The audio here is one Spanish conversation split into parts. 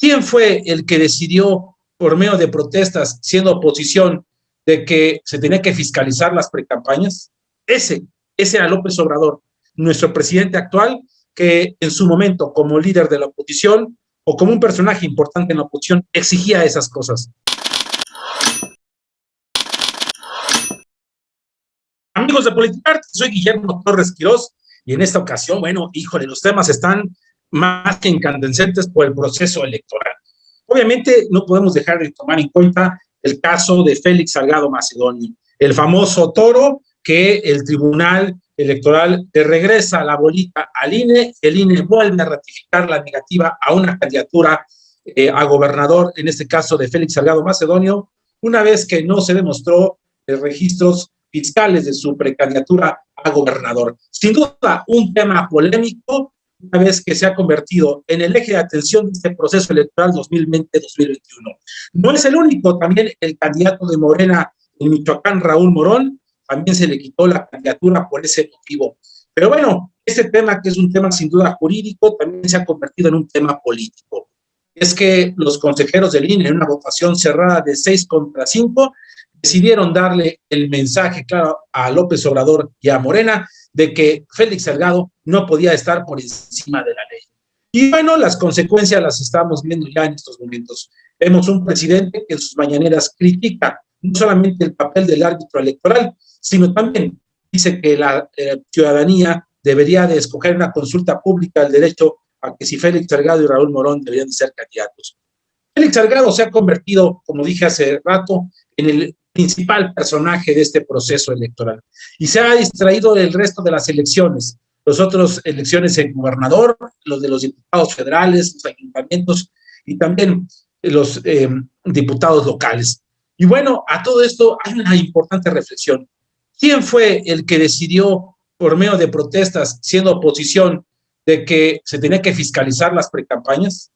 ¿Quién fue el que decidió, por medio de protestas, siendo oposición, de que se tenía que fiscalizar las precampañas? Ese, ese era López Obrador, nuestro presidente actual, que en su momento, como líder de la oposición o como un personaje importante en la oposición, exigía esas cosas. Amigos de Politicart, soy Guillermo Torres Quirós y en esta ocasión, bueno, híjole, los temas están más que incandescentes por el proceso electoral. Obviamente no podemos dejar de tomar en cuenta el caso de Félix Salgado Macedonio, el famoso toro que el Tribunal Electoral le regresa la bolita al INE, el INE vuelve a ratificar la negativa a una candidatura a gobernador, en este caso de Félix Salgado Macedonio, una vez que no se demostró registros fiscales de su precandidatura a gobernador. Sin duda, un tema polémico, una vez que se ha convertido en el eje de atención de este proceso electoral 2020-2021. No es el único, también el candidato de Morena en Michoacán, Raúl Morón, también se le quitó la candidatura por ese motivo. Pero bueno, este tema, que es un tema sin duda jurídico, también se ha convertido en un tema político. Es que los consejeros del INE, en una votación cerrada de 6-5, decidieron darle el mensaje claro a López Obrador y a Morena de que Félix Salgado no podía estar por encima de la ley. Y bueno, las consecuencias las estamos viendo ya en estos momentos. Vemos un presidente que en sus mañaneras critica no solamente el papel del árbitro electoral, sino también dice que la ciudadanía debería de escoger una consulta pública el derecho a que si Félix Salgado y Raúl Morón deberían de ser candidatos. Félix Salgado se ha convertido, como dije hace rato, en el principal personaje de este proceso electoral y se ha distraído del resto de las elecciones, las otras elecciones en gobernador, los de los diputados federales, los ayuntamientos y también los diputados locales. Y bueno, a todo esto hay una importante reflexión. ¿Quién fue el que decidió, por medio de protestas, siendo oposición, de que se tenía que fiscalizar las precampañas?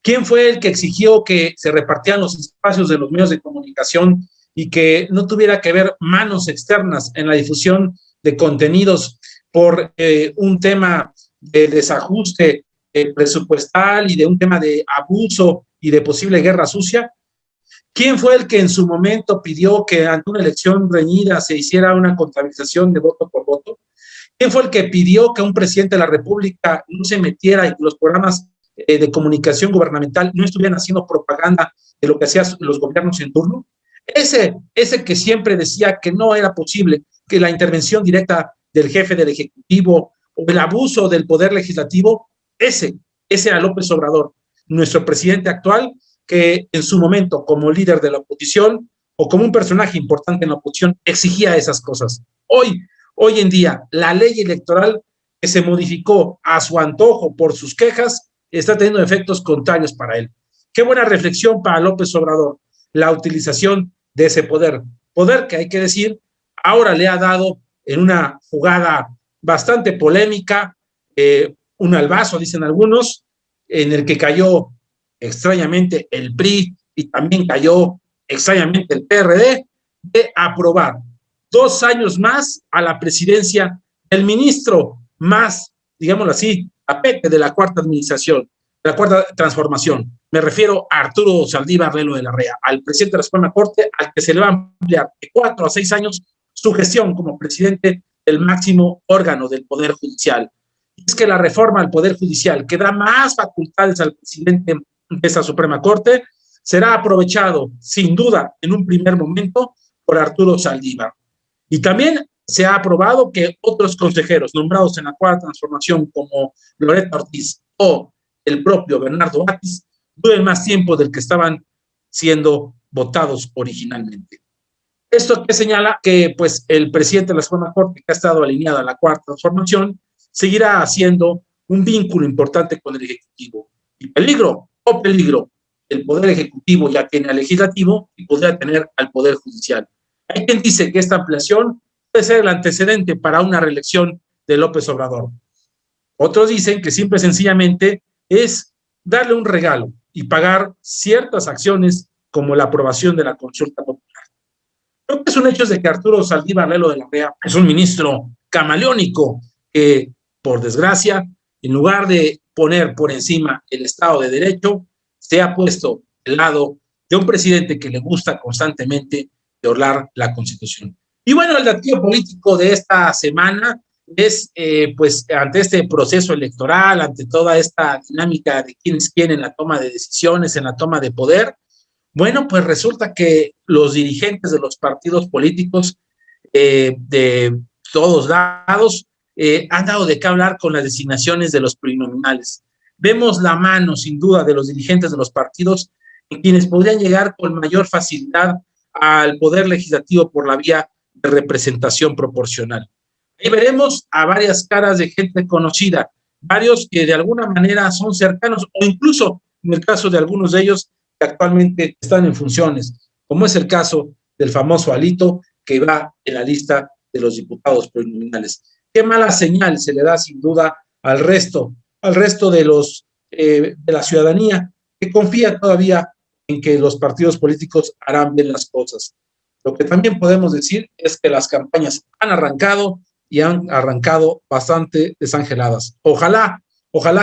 ¿Quién fue el que exigió que se repartieran los espacios de los medios de comunicación y que no tuviera que haber manos externas en la difusión de contenidos por un tema de desajuste presupuestal y de un tema de abuso y de posible guerra sucia? ¿Quién fue el que en su momento pidió que ante una elección reñida se hiciera una contabilización de voto por voto? ¿Quién fue el que pidió que un presidente de la República no se metiera y que los programas de comunicación gubernamental no estuvieran haciendo propaganda de lo que hacían los gobiernos en turno? Ese que siempre decía que no era posible que la intervención directa del jefe del Ejecutivo o el abuso del poder legislativo, ese era López Obrador, nuestro presidente actual, que en su momento como líder de la oposición o como un personaje importante en la oposición exigía esas cosas. Hoy en día, la ley electoral que se modificó a su antojo por sus quejas está teniendo efectos contrarios para él. Qué buena reflexión para López Obrador, la utilización de ese poder que hay que decir, ahora le ha dado en una jugada bastante polémica, un albazo, dicen algunos, en el que cayó extrañamente el PRI y también cayó extrañamente el PRD, de aprobar 2 años más a la presidencia del ministro más, digámoslo así, tapete de la cuarta administración, de la cuarta transformación. Me refiero a Arturo Saldívar Lelo de la Rea, al presidente de la Suprema Corte, al que se le va a ampliar de 4 a 6 años su gestión como presidente del máximo órgano del Poder Judicial. Es que la reforma al Poder Judicial, que da más facultades al presidente de esa Suprema Corte, será aprovechado, sin duda, en un primer momento, por Arturo Saldívar. Y también se ha aprobado que otros consejeros nombrados en la cuarta transformación, como Loretta Ortiz o el propio Bernardo Batis, duren más tiempo del que estaban siendo votados originalmente. Esto que señala que pues, el presidente de la Suprema Corte, que ha estado alineado a la cuarta transformación, seguirá haciendo un vínculo importante con el Ejecutivo. Y peligro, el Poder Ejecutivo ya tiene al Legislativo y podría tener al Poder Judicial. Hay quien dice que esta ampliación puede ser el antecedente para una reelección de López Obrador. Otros dicen que simple y sencillamente es darle un regalo y pagar ciertas acciones como la aprobación de la consulta popular. Creo que es un hecho de que Arturo Saldívar Lelo de la Rea es un ministro camaleónico que, por desgracia, en lugar de poner por encima el Estado de Derecho, se ha puesto del lado de un presidente que le gusta constantemente violar la Constitución. Y bueno, el dato político de esta semana es, pues, ante este proceso electoral, ante toda esta dinámica de quién es quién en la toma de decisiones, en la toma de poder, bueno, pues resulta que los dirigentes de los partidos políticos de todos lados han dado de qué hablar con las designaciones de los plurinominales. Vemos la mano, sin duda, de los dirigentes de los partidos en quienes podrían llegar con mayor facilidad al poder legislativo por la vía de representación proporcional. Ahí veremos a varias caras de gente conocida, varios que de alguna manera son cercanos o incluso, en el caso de algunos de ellos, que actualmente están en funciones, como es el caso del famoso Alito, que va en la lista de los diputados plurinominales. Qué mala señal se le da sin duda al resto de la ciudadanía que confía todavía en que los partidos políticos harán bien las cosas. Lo que también podemos decir es que las campañas han arrancado y han arrancado bastante desangeladas. Ojalá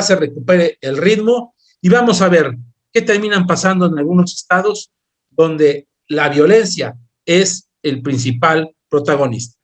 se recupere el ritmo y vamos a ver qué terminan pasando en algunos estados donde la violencia es el principal protagonista.